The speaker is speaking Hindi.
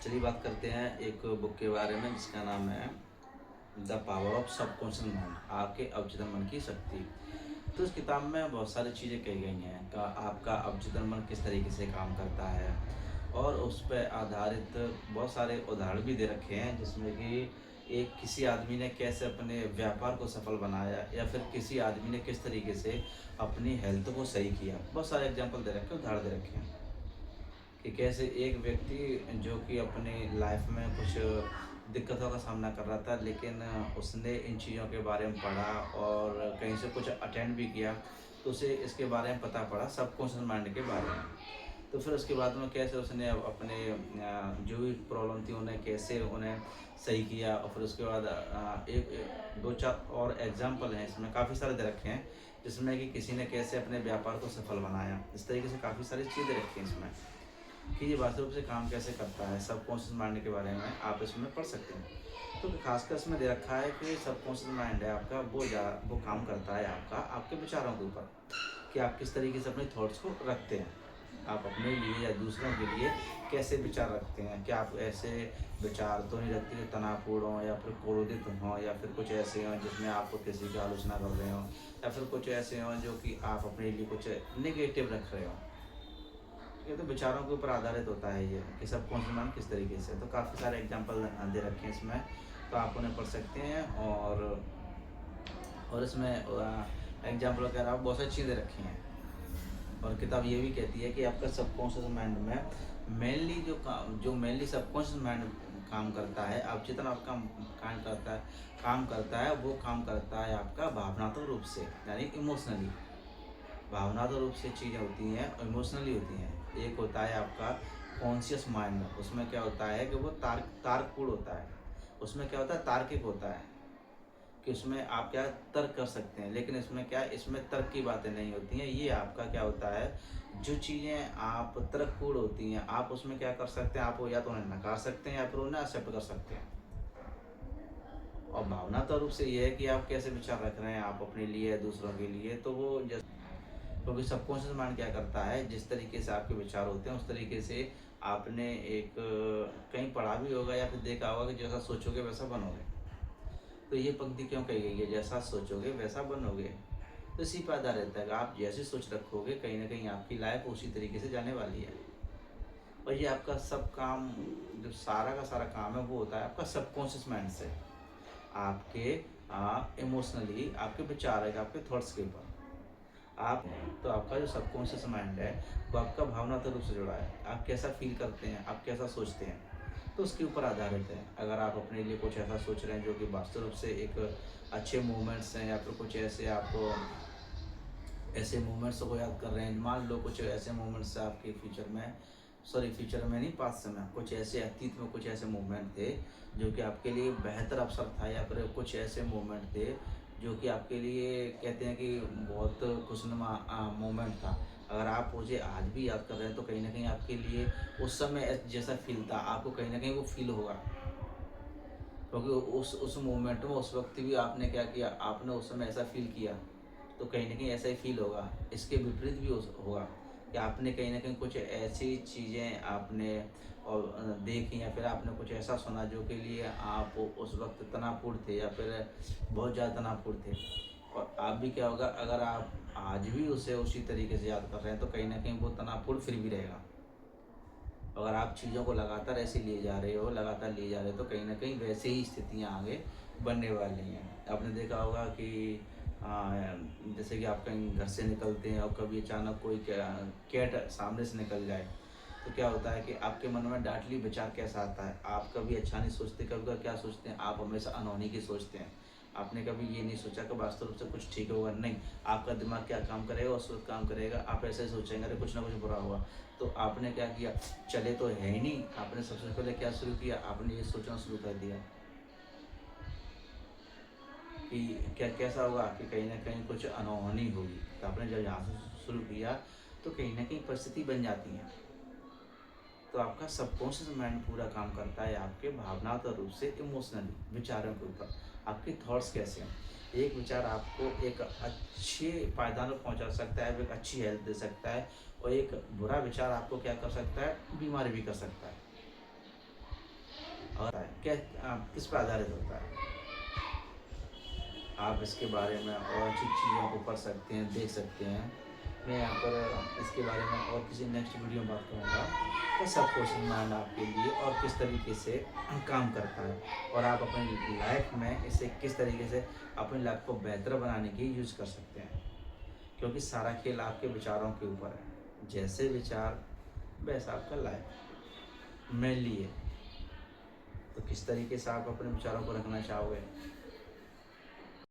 चलिए बात करते हैं एक बुक के बारे में जिसका नाम है the power of subconscious mind, आपके अवचेतन मन की शक्ति। तो इस किताब में बहुत सारी चीज़ें कही गई हैं का आपका अवचेतन मन किस तरीके से काम करता है, और उस पर आधारित बहुत सारे उदाहरण भी दे रखे हैं जिसमें कि एक किसी आदमी ने कैसे अपने व्यापार को सफल बनाया या फिर किसी आदमी ने किस तरीके से अपनी हेल्थ को सही किया। बहुत सारे एग्जाम्पल दे रखे हैं, उदाहरण दे रखे हैं कि कैसे एक व्यक्ति जो कि अपनी लाइफ में कुछ दिक्कतों का सामना कर रहा था, लेकिन उसने इन चीज़ों के बारे में पढ़ा और कहीं से कुछ अटेंड भी किया, तो उसे इसके बारे में पता पड़ा सबकॉन्शियस माइंड के बारे में। तो फिर उसके बाद में कैसे उसने अपने जो भी प्रॉब्लम थी उन्हें कैसे उन्हें सही किया, और फिर उसके बाद दो चार और एग्जाम्पल हैं इसमें, काफ़ी सारे दे रखे हैं जिसमें कि किसी ने कैसे अपने व्यापार को सफल बनाया। इस तरीके से काफ़ी सारी चीज़ें रखी हैं इसमें कि ये वास्तव रूप से काम कैसे करता है। सबकॉन्शियस माइंड के बारे में आप इसमें पढ़ सकते हैं। तो खासकर इसमें दे रखा है कि सबकॉन्शियस माइंड है आपका, वो काम करता है आपके विचारों के ऊपर, कि आप किस तरीके से अपने थॉट्स को रखते हैं। आप अपने लिए या दूसरों के लिए कैसे विचार रखते हैं, क्या आप ऐसे विचार तो नहीं रखते जो तनावपूर्ण हों या फिर क्रोधित हों, या फिर कुछ ऐसे हों जिसमें आप किसी की आलोचना कर रहे हों, या फिर कुछ ऐसे हों जो कि आप अपने लिए कुछ नेगेटिव रख रहे हों। ये तो विचारों के ऊपर आधारित होता है ये कि सबकॉन्शियस माइंड किस तरीके से। तो काफ़ी सारे एग्जांपल दे रखे हैं इसमें, तो आप उन्हें पढ़ सकते हैं। और इसमें एग्जांपल वगैरह बहुत सारी चीज़ें रखी हैं। और किताब ये भी कहती है कि आपका सबकॉन्शियस माइंड में मेनली सबकॉन्शियस माइंड काम करता है, अवचेतन आपका काम करता है, वो काम करता है आपका भावनात्मक रूप से, यानी इमोशनली। भावनात्मक रूप से चीज़ें होती हैं और इमोशनली होती हैं। एक होता है आपका कॉन्शियस माइंड, उसमें क्या होता है कि वो तार्कपूर्ण होता है। उसमें क्या होता है, तार्किक होता है, कि उसमें आप क्या तर्क कर सकते हैं। लेकिन इसमें क्या, इसमें तर्क की बातें नहीं होती हैं। ये आपका क्या होता है, जो चीज़ें आप तर्कपूर्ण होती हैं आप उसमें क्या कर सकते हैं, आप वो या तो उन्हें नकार सकते हैं या फिर उन्हें एक्सेप्ट कर सकते हैं। और भावनात्मक रूप से ये है कि आप कैसे विचार रख रहे हैं आप अपने लिए या दूसरों के लिए। तो वो क्योंकि सबकॉन्शियस माइंड क्या करता है, जिस तरीके से आपके विचार होते हैं उस तरीके से आपने एक कहीं पढ़ा भी होगा या फिर देखा होगा कि जैसा सोचोगे वैसा बनोगे। तो ये पंक्ति क्यों कही गई है, जैसा सोचोगे वैसा बनोगे। तो इसी पर आधारित है कि आप जैसी सोच रखोगे कहीं ना कहीं आपकी लाइफ उसी तरीके से जाने वाली है। और ये आपका सब काम, जो सारा का सारा काम है वो होता है आपका सबकॉन्शियस माइंड से, आपके इमोशनली आपके विचार है आपके थॉट्स के ऊपर आप। तो आपका जो सबकॉन्शियस माइंड है वो आपका भावनात्मक रूप से जुड़ा है। आप कैसा फील करते हैं, आप कैसा सोचते हैं, तो उसके ऊपर आधारित है। अगर आप अपने लिए कुछ ऐसा सोच रहे हैं जो कि वास्तव रूप से एक अच्छे मोमेंट्स हैं, या फिर कुछ ऐसे आपको ऐसे मोमेंट्स को याद कर रहे हैं, मान लो कुछ ऐसे मोमेंट्स आपके फ्यूचर में नहीं, पास्ट समय कुछ ऐसे अतीत में कुछ ऐसे मोमेंट थे जो कि आपके लिए बेहतर अवसर था, या फिर कुछ ऐसे मोमेंट थे जो कि आपके लिए कहते हैं कि बहुत खुशनुमा मोमेंट था। अगर आप मुझे आज भी याद कर रहे हैं तो कहीं ना कहीं आपके लिए उस समय जैसा फील था आपको कहीं ना कहीं वो फील होगा, क्योंकि उस मोमेंट में उस वक्त भी आपने क्या किया, आपने उस समय ऐसा फील किया, तो कहीं न कहीं ऐसा ही फील होगा। इसके विपरीत भी होगा कि आपने कहीं न कहीं कुछ ऐसी चीज़ें आपने और देखी, या फिर आपने कुछ ऐसा सुना जो के लिए आप उस वक़्त तनावपूर्ण थे या फिर बहुत ज़्यादा तनावपूर्ण थे। और आप भी क्या होगा, अगर आप आज भी उसे उसी तरीके से याद कर रहे हैं तो कहीं न कहीं वो तनावपूर्ण फिर भी रहेगा। अगर आप चीज़ों को लगातार ऐसे लिए जा रहे हो, लगातार लिए जा रहे हो, तो कहीं न कहीं वैसे ही स्थितियाँ आगे बनने वाली हैं। आपने देखा होगा कि जैसे कि आप कहीं घर से निकलते हैं और कभी अचानक कोई कैट सामने से निकल जाए, तो क्या होता है कि आपके मन में डायरेक्टली विचार कैसा आता है? आप कभी अच्छा नहीं सोचते, कभी-कभार क्या सोचते हैं, आप हमेशा अनहोनी की सोचते हैं। आपने कभी ये नहीं सोचा कि वास्तव रूप से कुछ ठीक होगा, नहीं। आपका दिमाग क्या काम करेगा, उस वक़्त काम करेगा, आप ऐसे सोचेंगे अरे कुछ ना कुछ बुरा होगा। तो आपने क्या किया, चले तो है ही नहीं, आपने सबसे पहले क्या शुरू किया, आपने ये सोचना शुरू कर दिया कि क्या कैसा होगा, कि कहीं न कहीं कुछ अनहोनी होगी। तो आपने जब यहाँ से शुरू किया तो कहीं न कहीं परिस्थिति बन जाती है। तो आपका सबकॉन्शियस माइंड पूरा काम करता है आपके भावनात्मक रूप से, इमोशनली विचारों के ऊपर, आपके थॉट्स कैसे हैं। एक विचार आपको एक अच्छे पायदान पर पहुंचा सकता है, एक अच्छी हेल्थ दे सकता है, और एक बुरा विचार आपको क्या कर सकता है, बीमार भी कर सकता है। और क्या किस पर आधारित होता है। आप इसके बारे में और अच्छी चीज़ों को पढ़ सकते हैं, देख सकते हैं। मैं यहाँ पर इसके बारे में और किसी नेक्स्ट वीडियो में बात करूँगा कि सबकॉन्शियस माइंड आपके लिए और किस तरीके से काम करता है, और आप अपनी लाइफ में इसे किस तरीके से अपनी लाइफ को बेहतर बनाने की यूज़ कर सकते हैं। क्योंकि सारा खेल आपके विचारों के ऊपर है, जैसे विचार वैसा आपका लाइफ मेनली है। तो किस तरीके से आप अपने विचारों को रखना चाहोगे,